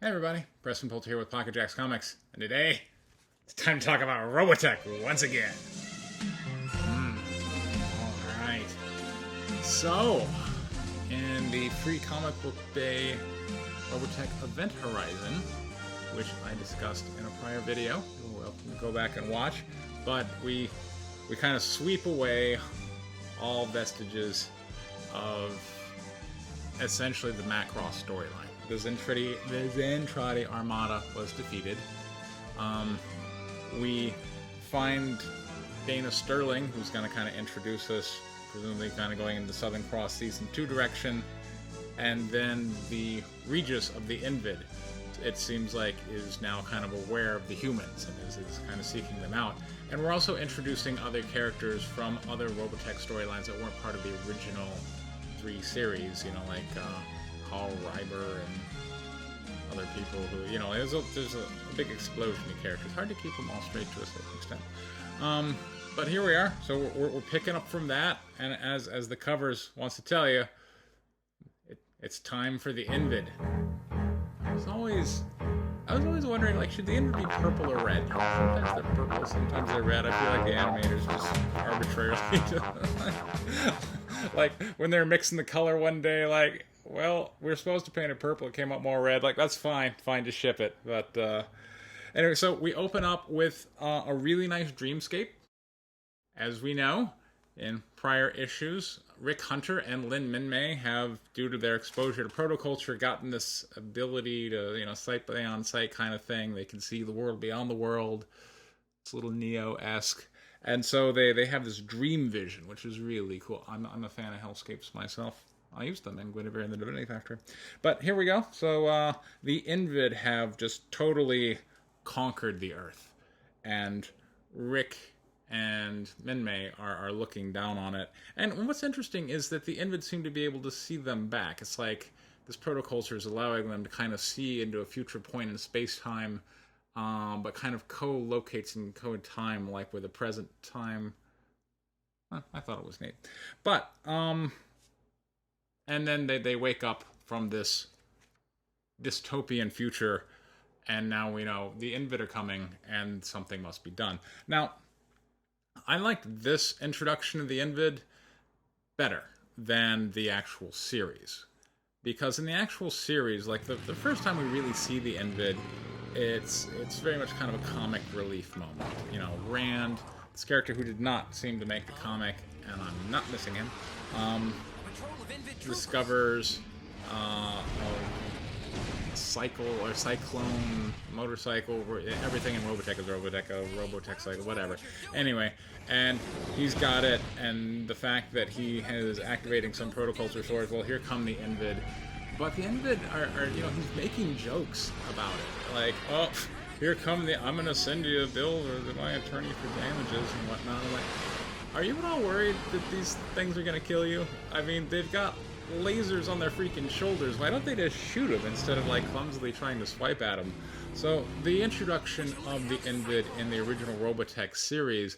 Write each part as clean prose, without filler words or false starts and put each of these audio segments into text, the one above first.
Hey everybody, Preston Polt here with Pocket Jacks Comics, and today it's time to talk about Robotech once again. Alright. So, in the free comic book day Robotech Event Horizon, which I discussed in a prior video, you're welcome to go back and watch, but we kind of sweep away all vestiges of essentially the Macross storyline. The Zentradi armada was defeated. We find Dana Sterling, who's going to kind of introduce us, presumably kind of going into Southern Cross Season 2 direction, and then the Regis of the Invid, it seems like, is now kind of aware of the humans and is kind of seeking them out. And we're also introducing other characters from other Robotech storylines that weren't part of the original 3 series, like Carl Reiber and other people who, there's a big explosion of characters. Hard to keep them all straight to a certain extent. But here we are. So we're picking up from that, and as the covers wants to tell you, it's time for the Invid. I was always wondering, should the Invid be purple or red? Sometimes they're purple, sometimes they're red. I feel like the animators just arbitrarily when they're mixing the color one day, well, we're supposed to paint it purple, it came out more red. That's fine to ship it. But anyway, so we open up with a really nice dreamscape. As we know, in prior issues, Rick Hunter and Lin Minmay have, due to their exposure to protoculture, gotten this ability to, sight beyond sight kind of thing. They can see the world beyond the world. It's a little Neo-esque. And so they have this dream vision, which is really cool. I'm a fan of hellscapes myself. I used them in Guinevere and the Divinity Factory. But here we go. So the Invid have just totally conquered the Earth. And Rick and Minmay are looking down on it. And what's interesting is that the Invid seem to be able to see them back. It's like this protoculture is allowing them to kind of see into a future point in space-time, but kind of co-locates in co-time, where the present time... I thought it was neat. But, and then they wake up from this dystopian future, and now we know the Invid are coming, and something must be done. Now, I liked this introduction of the Invid better than the actual series. Because in the actual series, the first time we really see the Invid, it's very much kind of a comic relief moment. Rand, this character who did not seem to make the comic, and I'm not missing him, discovers a cycle or cyclone motorcycle. Everything in Robotech is Robotech, a Robotech cycle, whatever. Anyway, and he's got it, and the fact that he is activating some protoculture swords, well, here come the Invid. But the Invid are he's making jokes about it. Here come I'm going to send you a bill to my attorney for damages and whatnot. I'm like, are you at all worried that these things are going to kill you? I mean, they've got lasers on their freaking shoulders. Why don't they just shoot them instead of clumsily trying to swipe at them? So the introduction of the Invid in the original Robotech series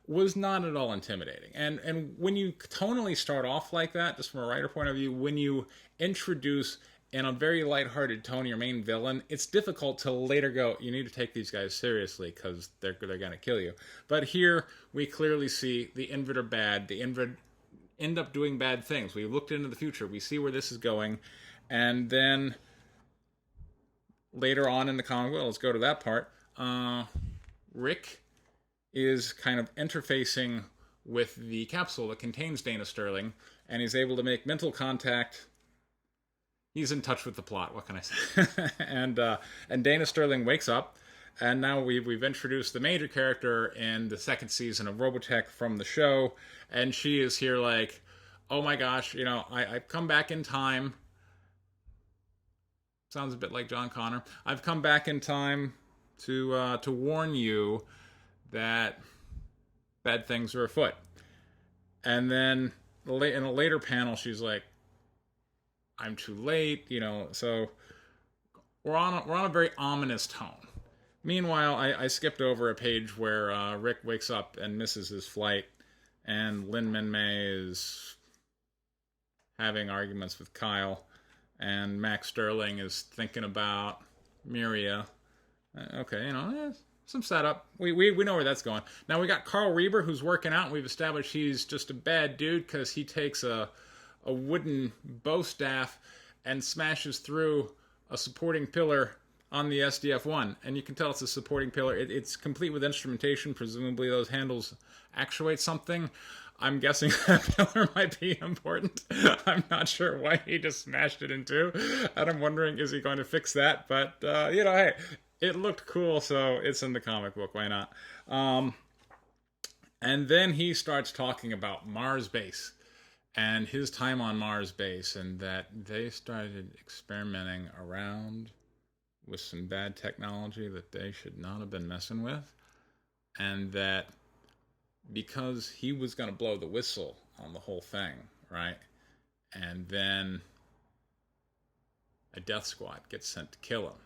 was not at all intimidating. And when you tonally start off like that, just from a writer point of view, when you introduce in a very lighthearted tone your main villain, it's difficult to later go, you need to take these guys seriously because they're going to kill you. But here we clearly see the Invid are bad. The Invid end up doing bad things. We looked into the future. We see where this is going. And then later on in the comic, well, let's go to that part. Rick is kind of interfacing with the capsule that contains Dana Sterling, and he's able to make mental contact. He's in touch with the plot. What can I say? And Dana Sterling wakes up, and now we've introduced the major character in the second season of Robotech from the show, and she is here oh my gosh, I've come back in time. Sounds a bit like John Connor. I've come back in time to warn you that bad things are afoot. And then in a later panel, she's like, I'm too late, so we're on a very ominous tone. Meanwhile, I skipped over a page where Rick wakes up and misses his flight, and Lin Minmay is having arguments with Kyle, and Max Sterling is thinking about Miria. Okay, some setup. We know where that's going. Now we got Carl Reber, who's working out, and we've established he's just a bad dude because he takes a wooden bow staff and smashes through a supporting pillar on the SDF-1. And you can tell it's a supporting pillar. It's complete with instrumentation. Presumably those handles actuate something. I'm guessing that pillar might be important. I'm not sure why he just smashed it in two. And I'm wondering, is he going to fix that? But, hey, it looked cool, so it's in the comic book. Why not? And then he starts talking about Mars Base and his time on Mars Base, and that they started experimenting around with some bad technology that they should not have been messing with, and that because he was going to blow the whistle on the whole thing, right? And then a death squad gets sent to kill him.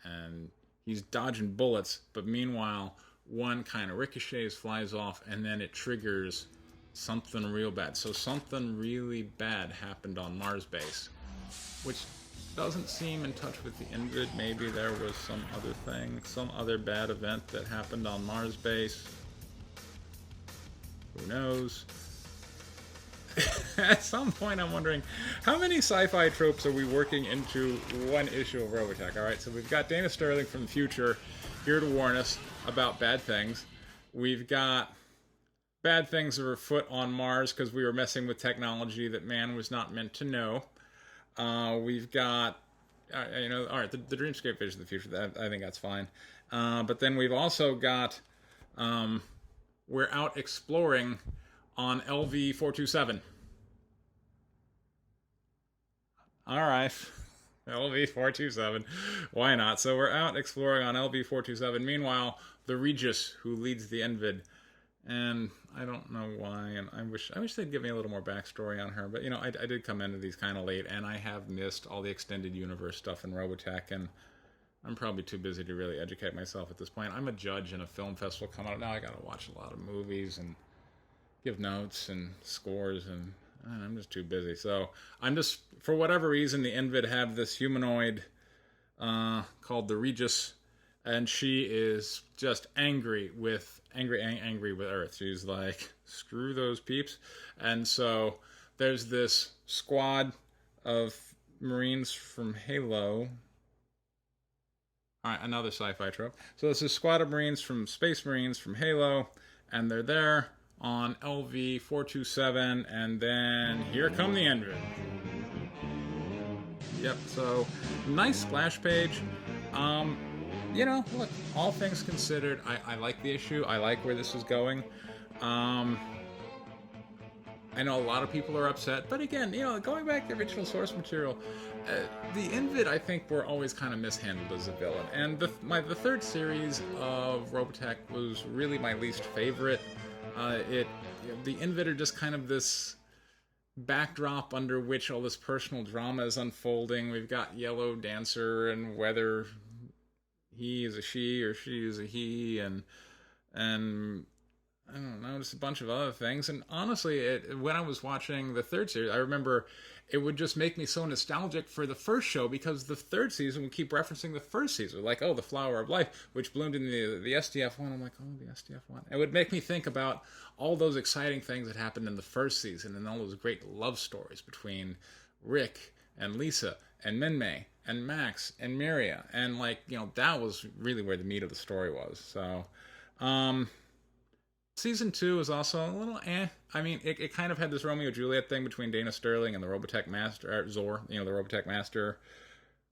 And he's dodging bullets, but meanwhile, one kind of ricochets, flies off, and then it triggers something real bad. So something really bad happened on Mars Base, which doesn't seem in touch with the Invid. Maybe there was some other thing, some other bad event that happened on Mars Base. Who knows? At some point, I'm wondering, how many sci-fi tropes are we working into one issue of Robotech? All right, so we've got Dana Sterling from the future here to warn us about bad things. We've got bad things that are afoot on Mars because we were messing with technology that man was not meant to know. We've got, all right, the Dreamscape vision of the future. I think that's fine. But then we've also got, we're out exploring on LV-427. All right. LV-427. Why not? So we're out exploring on LV-427. Meanwhile, the Regis, who leads the Invid, and I don't know why, and I wish they'd give me a little more backstory on her, but I did come into these kind of late, and I have missed all the extended universe stuff in Robotech, and I'm probably too busy to really educate myself at this point. I'm a judge in a film festival coming up now. I gotta watch a lot of movies and give notes and scores, and I'm just too busy. So I'm just, for whatever reason, the Invid have this humanoid called the Regis, and she is just angry with Earth. She's like, screw those peeps. And so there's this squad of Marines from Halo. All right, another sci-fi trope. So there's a squad of Marines from Space Marines from Halo, and they're there on LV-427, and then here come the Invid. Yep, so nice splash page. Look, all things considered, I like the issue. I like where this is going. I know a lot of people are upset, but again, going back to the original source material, the Invid, I think, were always kind of mishandled as a villain. And the third series of Robotech was really my least favorite. The Invid are just kind of this backdrop under which all this personal drama is unfolding. We've got Yellow Dancer, and whether he is a she or she is a he, and I don't know, just a bunch of other things. And honestly, when I was watching the third series, I remember it would just make me so nostalgic for the first show, because the third season would keep referencing the first season, like, oh, the Flower of Life, which bloomed in the SDF-1. I'm like, oh, the SDF-1. It would make me think about all those exciting things that happened in the first season, and all those great love stories between Rick and Lisa and Minmay and Max and Miria. And, that was really where the meat of the story was. So, Season 2 is also a little I mean, it kind of had this Romeo-Juliet thing between Dana Sterling and the Robotech Master, Zor, the Robotech Master,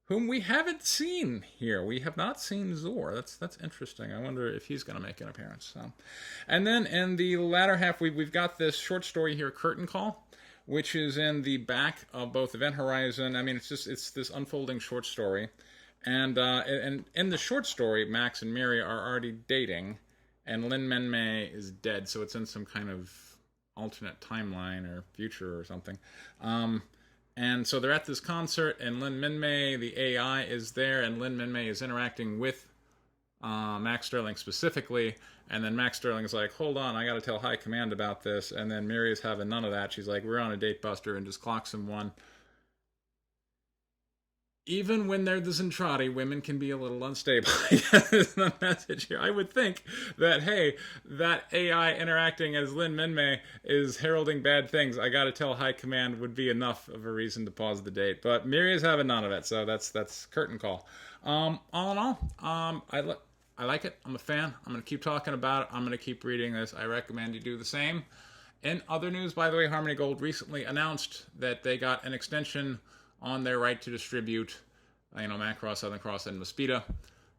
whom we haven't seen here. We have not seen Zor. That's interesting. I wonder if he's going to make an appearance. So. And then in the latter half, we've got this short story here, Curtain Call, which is in the back of both Event Horizon. I mean, it's this unfolding short story. And in the short story, Max and Miri are already dating, and Lin Minmay is dead, so it's in some kind of alternate timeline or future or something. And so they're at this concert, and Lin Minmay, the AI, is there, and Lin Minmay is interacting with Max Sterling specifically, and then Max Sterling's like, hold on, I gotta tell High Command about this, and then Miri is having none of that. She's like, we're on a date buster, and just clocks him one. even when they're the Zentradi, women can be a little unstable. Is the message here. I would think that, hey, that AI interacting as Lin Minmay is heralding bad things. I gotta tell High Command would be enough of a reason to pause the date. But Miria's having none of it, so that's curtain call. All in all, I like it. I'm a fan. I'm gonna keep talking about it. I'm gonna keep reading this. I recommend you do the same. In other news, by the way, Harmony Gold recently announced that they got an extension on their right to distribute, Macross, Southern Cross, and Mosquito.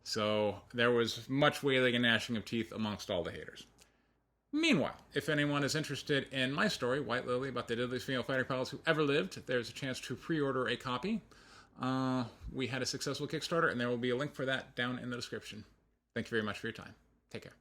So there was much wailing and gnashing of teeth amongst all the haters. Meanwhile, if anyone is interested in my story, White Lily, about the deadliest female fighter pilots who ever lived, there's a chance to pre-order a copy. We had a successful Kickstarter, and there will be a link for that down in the description. Thank you very much for your time. Take care.